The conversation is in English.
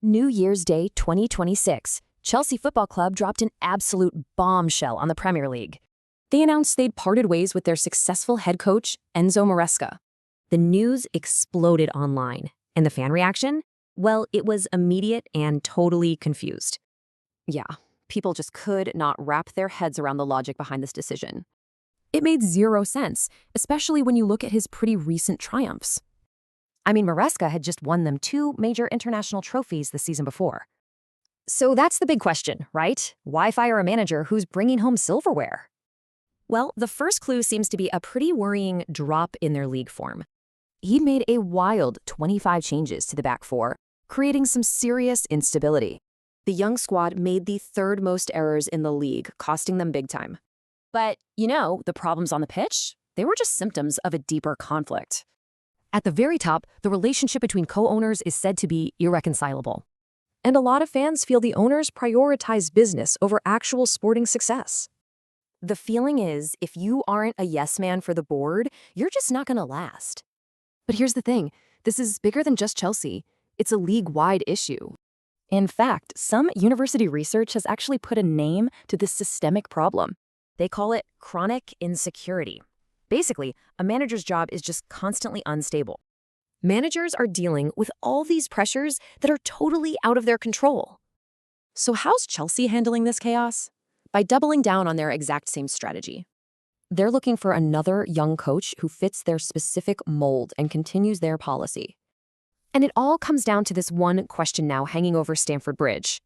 New Year's Day 2026, Chelsea Football Club dropped an absolute bombshell on the Premier League. They announced they'd parted ways with their successful head coach, Enzo Maresca. The news exploded online, and the fan reaction? Well, it was immediate and totally confused. Yeah, people just could not wrap their heads around the logic behind this decision. It made zero sense, especially when you look at his pretty recent triumphs. I mean, Maresca had just won them 2 major international trophies the season before. So that's the big question, right? Why fire a manager who's bringing home silverware? Well, the first clue seems to be a pretty worrying drop in their league form. He'd made a wild 25 changes to the back four, creating some serious instability. The young squad made the 3rd most errors in the league, costing them big time. But, the problems on the pitch? They were just symptoms of a deeper conflict. At the very top, the relationship between co-owners is said to be irreconcilable. And a lot of fans feel the owners prioritize business over actual sporting success. The feeling is, if you aren't a yes man for the board, you're just not going to last. But here's the thing, this is bigger than just Chelsea. It's a league-wide issue. In fact, some university research has actually put a name to this systemic problem. They call it chronic insecurity. Basically, a manager's job is just constantly unstable. Managers are dealing with all these pressures that are totally out of their control. So how's Chelsea handling this chaos? By doubling down on their exact same strategy. They're looking for another young coach who fits their specific mold and continues their policy. And it all comes down to this one question now hanging over Stamford Bridge.